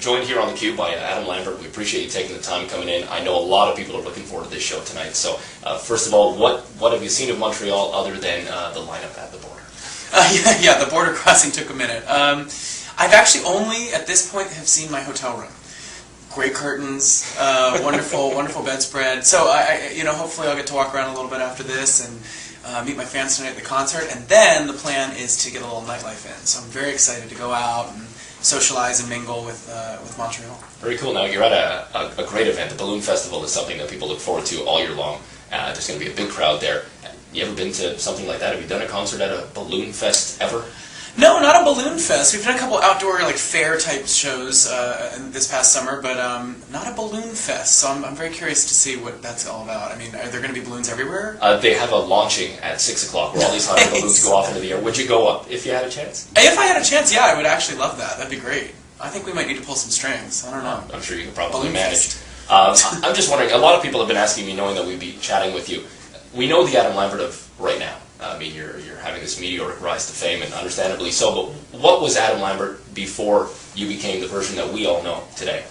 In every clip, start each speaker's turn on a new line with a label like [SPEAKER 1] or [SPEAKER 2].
[SPEAKER 1] joined here on theCUBE by Adam Lambert. We appreciate you taking the time coming in. I know a lot of people are looking forward to this show tonight. So first of all, what have you seen of Montreal other than the lineup at the border?
[SPEAKER 2] The border crossing took a minute. I've actually only, at this point, have seen my hotel room. Great curtains, wonderful bedspread. So hopefully I'll get to walk around a little bit after this and meet my fans tonight at the concert. And then the plan is to get a little nightlife in. So I'm very excited to go out and socialize and mingle with Montreal.
[SPEAKER 1] Very cool. Now you're at a great event. The Balloon Festival is something that people look forward to all year long. There's going to be a big crowd there. You ever been to something like that? Have you done a concert at a balloon fest ever?
[SPEAKER 2] No, not a balloon fest. We've done a couple outdoor fair type shows this past summer, but not a balloon fest. So I'm very curious to see what that's all about. I mean, are there going to be balloons everywhere?
[SPEAKER 1] They have a launching at 6 o'clock where all these hot air balloons go off into the air. Would you go up if you had a chance?
[SPEAKER 2] If I had a chance, yeah, I would actually love that. That'd be great. I think we might need to pull some strings. I don't know.
[SPEAKER 1] I'm sure you could probably
[SPEAKER 2] balloon
[SPEAKER 1] manage. I'm just wondering, a lot of people have been asking me, knowing that we'd be chatting with you. We know the Adam Lambert of right now. I mean, you're having this meteoric rise to fame, and understandably so, but what was Adam Lambert before you became the version that we all know today?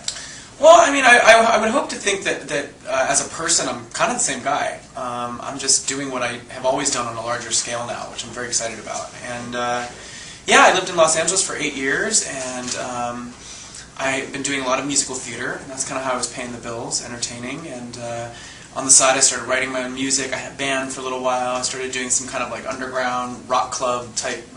[SPEAKER 2] Well, I mean, I would hope to think that as a person, I'm kind of the same guy. I'm just doing what I have always done on a larger scale now, which I'm very excited about. And I lived in Los Angeles for 8 years, and I've been doing a lot of musical theater, and that's kind of how I was paying the bills, entertaining, and on the side, I started writing my own music. I had a band for a little while. I started doing some kind of underground rock club type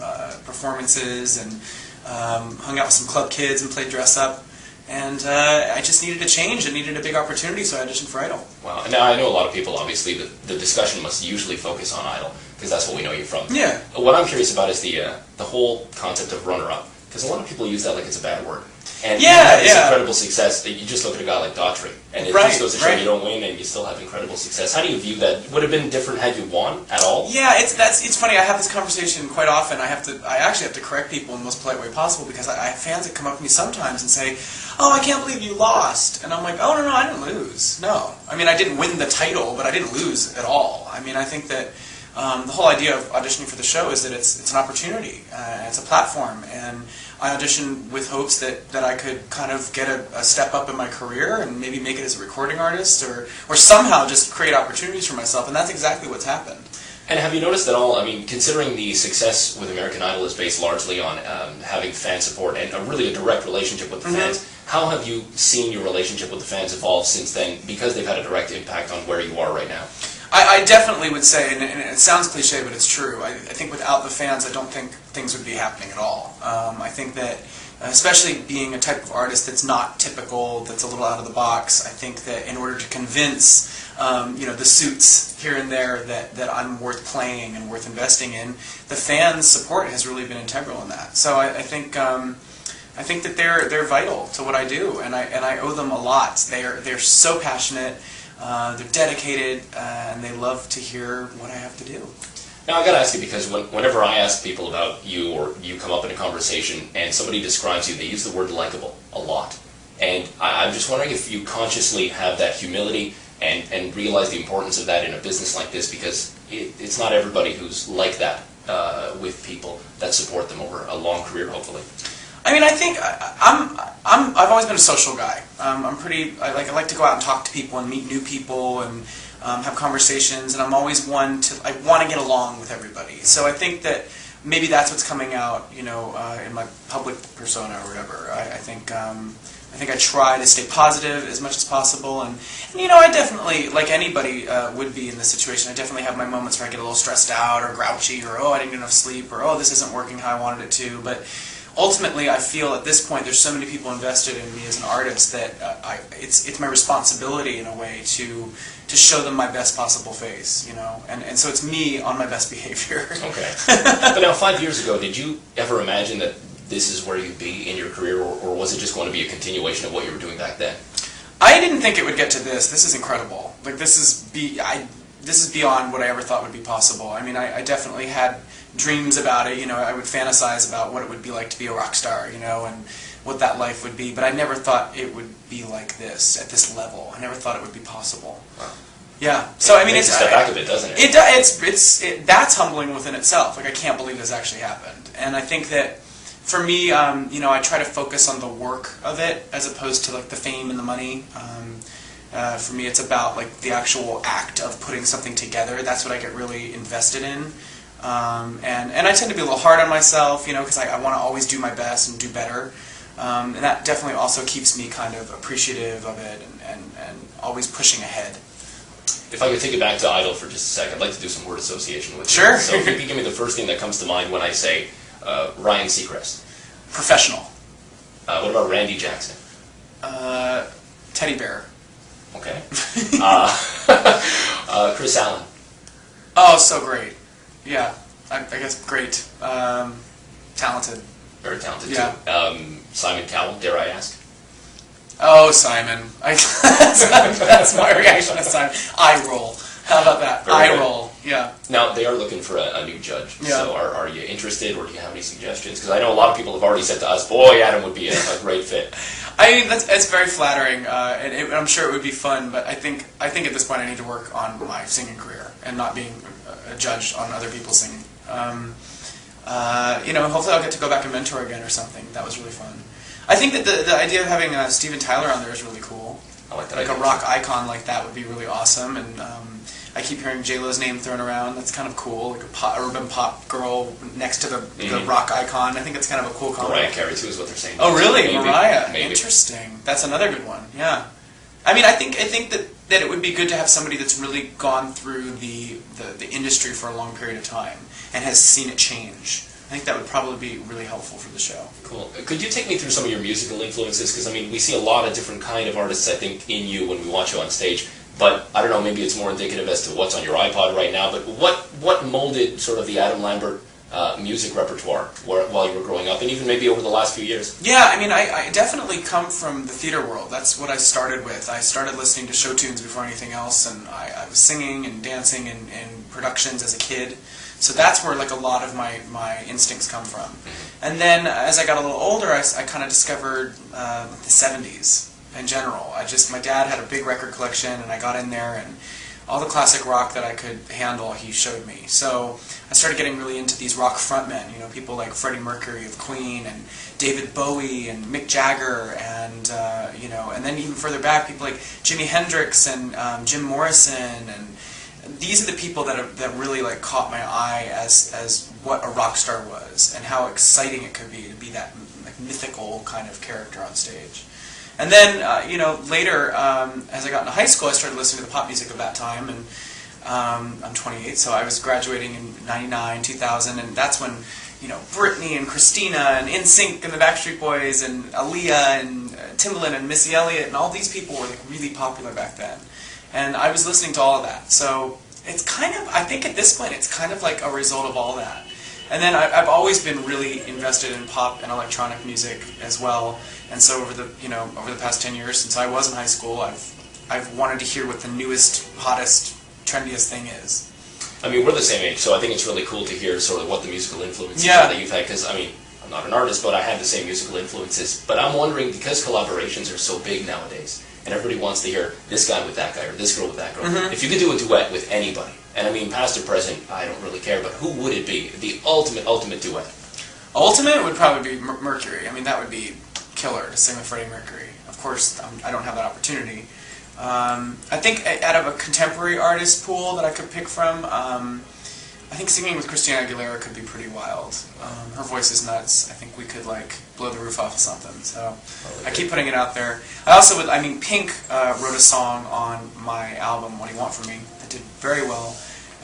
[SPEAKER 2] performances, and hung out with some club kids and played dress up. And I just needed a change. I needed a big opportunity, so I auditioned for Idol.
[SPEAKER 1] Wow. Now, I know a lot of people, obviously, the discussion must usually focus on Idol, because that's what we know you from.
[SPEAKER 2] Yeah.
[SPEAKER 1] What I'm curious about is the whole concept of runner-up, because a lot of people use that like it's a bad word. And you have this incredible success. You just look at a guy like Daughtry, and it just goes to show you don't win, and you still have incredible success. How do you view that? Would it have been different had you won at all?
[SPEAKER 2] Yeah, it's funny. I have this conversation quite often. I actually have to correct people in the most polite way possible, because I have fans that come up to me sometimes and say, "Oh, I can't believe you lost," and I'm like, "Oh no, I didn't lose. No, I mean I didn't win the title, but I didn't lose at all. I mean I think that the whole idea of auditioning for the show is that it's an opportunity, it's a platform, and I auditioned with hopes that I could kind of get a step up in my career and maybe make it as a recording artist or somehow just create opportunities for myself, and that's exactly what's happened.
[SPEAKER 1] And have you noticed at all, I mean, considering the success with American Idol is based largely on having fan support and really a direct relationship with the fans, how have you seen your relationship with the fans evolve since then, because they've had a direct impact on where you are right now?
[SPEAKER 2] I definitely would say, and it sounds cliche, but it's true, I think without the fans, I don't think things would be happening at all. I think that, especially being a type of artist that's not typical, that's a little out of the box, I think that in order to convince the suits here and there that I'm worth playing and worth investing in, the fans' support has really been integral in that. So I think that they're vital to what I do, and I owe them a lot. They're so passionate. They're dedicated, and they love to hear what I have to do.
[SPEAKER 1] Now, I got to ask you, because whenever I ask people about you, or you come up in a conversation and somebody describes you, they use the word likable a lot. And I'm just wondering if you consciously have that humility and realize the importance of that in a business like this, because it's not everybody who's like that with people that support them over a long career, hopefully.
[SPEAKER 2] I mean, I think I've always been a social guy. I like to go out and talk to people and meet new people and have conversations, and I'm always I want to get along with everybody. So I think that maybe that's what's coming out, in my public persona or whatever. I think I try to stay positive as much as possible, and I definitely, like anybody would be in this situation, I definitely have my moments where I get a little stressed out or grouchy, or I didn't get enough sleep, or this isn't working how I wanted it to, but ultimately, I feel at this point there's so many people invested in me as an artist that it's my responsibility in a way to show them my best possible face, and so it's me on my best behavior.
[SPEAKER 1] Okay. But now, 5 years ago, did you ever imagine that this is where you'd be in your career, or was it just going to be a continuation of what you were doing back then?
[SPEAKER 2] I didn't think it would get to this. This is incredible. This is beyond what I ever thought would be possible. I mean, I definitely had dreams about it. I would fantasize about what it would be like to be a rock star, and what that life would be. But I never thought it would be like this, at this level. I never thought it would be possible.
[SPEAKER 1] Wow.
[SPEAKER 2] Yeah. So I mean,
[SPEAKER 1] it's a step back a bit, doesn't it?
[SPEAKER 2] That's humbling within itself. I can't believe this actually happened. And I think that For me, I try to focus on the work of it as opposed to like the fame and the money. For me, it's about like the actual act of putting something together. That's what I get really invested in. And I tend to be a little hard on myself, because I want to always do my best and do better. And that definitely also keeps me kind of appreciative of it and always pushing ahead.
[SPEAKER 1] If I could take it back to Idol for just a second, I'd like to do some word association with you.
[SPEAKER 2] Sure.
[SPEAKER 1] So if you could give me the first thing that comes to mind when I say Ryan Seacrest.
[SPEAKER 2] Professional.
[SPEAKER 1] What about Randy Jackson?
[SPEAKER 2] Teddy bear.
[SPEAKER 1] Okay. Chris Allen.
[SPEAKER 2] Oh, so great. Yeah, I guess great. Talented.
[SPEAKER 1] Very talented,
[SPEAKER 2] yeah.
[SPEAKER 1] Too. Simon Cowell, dare I ask?
[SPEAKER 2] Oh, Simon. That's my reaction to Simon. Eye roll. How about that?
[SPEAKER 1] Very
[SPEAKER 2] Eye
[SPEAKER 1] good.
[SPEAKER 2] roll. Yeah.
[SPEAKER 1] Now, they are looking for a new judge.
[SPEAKER 2] Yeah.
[SPEAKER 1] So are you interested, or do you have any suggestions? Because I know a lot of people have already said to us, boy, Adam would be a great fit.
[SPEAKER 2] I mean, it's very flattering, and I'm sure it would be fun, but I think at this point I need to work on my singing career and not being a judge on other people's singing. Hopefully I'll get to go back and mentor again or something. That was really fun. I think that the idea of having Steven Tyler on there is really cool.
[SPEAKER 1] I like that.
[SPEAKER 2] Like a rock icon like that would be really awesome, and I keep hearing J-Lo's name thrown around. That's kind of cool, like a urban pop girl next to the rock icon. I think it's kind of a cool combo.
[SPEAKER 1] Mariah Carey too is what they're saying.
[SPEAKER 2] Oh, really?
[SPEAKER 1] Maybe.
[SPEAKER 2] Mariah.
[SPEAKER 1] Maybe.
[SPEAKER 2] Interesting. That's another good one. Yeah. I mean, I think that it would be good to have somebody that's really gone through the industry for a long period of time and has seen it change. I think that would probably be really helpful for the show.
[SPEAKER 1] Cool. Could you take me through some of your musical influences? Because, I mean, we see a lot of different kind of artists, I think, in you when we watch you on stage. But, I don't know, maybe it's more indicative as to what's on your iPod right now. But what molded sort of the Adam Lambert music repertoire while you were growing up, and even maybe over the last few years?
[SPEAKER 2] Yeah, I mean, I definitely come from the theater world. That's what I started with. I started listening to show tunes before anything else, and I was singing and dancing in productions as a kid. So that's where like a lot of my instincts come from. And then as I got a little older, I kind of discovered the 70s in general. My dad had a big record collection, and I got in there, and all the classic rock that I could handle, he showed me. So I started getting really into these rock frontmen, people like Freddie Mercury of Queen, and David Bowie, and Mick Jagger, and and then even further back, people like Jimi Hendrix and Jim Morrison, and these are the people that really like caught my eye as what a rock star was and how exciting it could be to be that like mythical kind of character on stage. And then later as I got into high school, I started listening to the pop music of that time, and I'm 28, so I was graduating in 99, 2000, and that's when Britney and Christina and NSYNC and the Backstreet Boys and Aaliyah and Timbaland and Missy Elliott and all these people were like really popular back then. And I was listening to all of that. So it's kind of, I think at this point, it's kind of like a result of all that. And then I've always been really invested in pop and electronic music as well. And so over the past 10 years since I was in high school, I've wanted to hear what the newest, hottest, trendiest thing is.
[SPEAKER 1] I mean, we're the same age, so I think it's really cool to hear sort of what the musical influences are that you've had. Because, I mean, I'm not an artist, but I have the same musical influences. But I'm wondering, because collaborations are so big nowadays, and everybody wants to hear this guy with that guy, or this girl with that girl. Mm-hmm. If you could do a duet with anybody, and I mean past or present, I don't really care, but who would it be? The ultimate duet?
[SPEAKER 2] Ultimate would probably be Mercury. I mean, that would be killer to sing with Freddie Mercury. Of course, I don't have that opportunity. I think out of a contemporary artist pool that I could pick from, I think singing with Christina Aguilera could be pretty wild. Her voice is nuts. I think we could like blow the roof off of something. So I keep putting it out there. Pink wrote a song on my album, What Do You Want From Me, that did very well,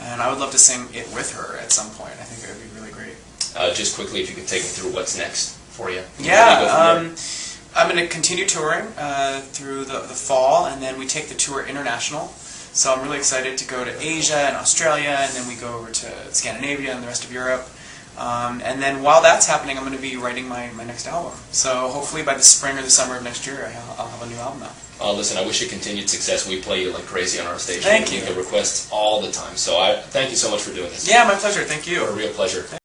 [SPEAKER 2] and I would love to sing it with her at some point. I think it would be really great.
[SPEAKER 1] Just quickly, if you could take me through what's next for you.
[SPEAKER 2] Yeah, I'm going to continue touring through the fall, and then we take the tour international. So I'm really excited to go to Asia and Australia, and then we go over to Scandinavia and the rest of Europe. And then while that's happening, I'm going to be writing my next album. So hopefully by the spring or the summer of next year, I'll have a new album out.
[SPEAKER 1] Listen, I wish you continued success. We play you like crazy on our stage.
[SPEAKER 2] Thank you.
[SPEAKER 1] We get requests all the time. So thank you so much for doing this.
[SPEAKER 2] Yeah, my pleasure. Thank you.
[SPEAKER 1] A real pleasure.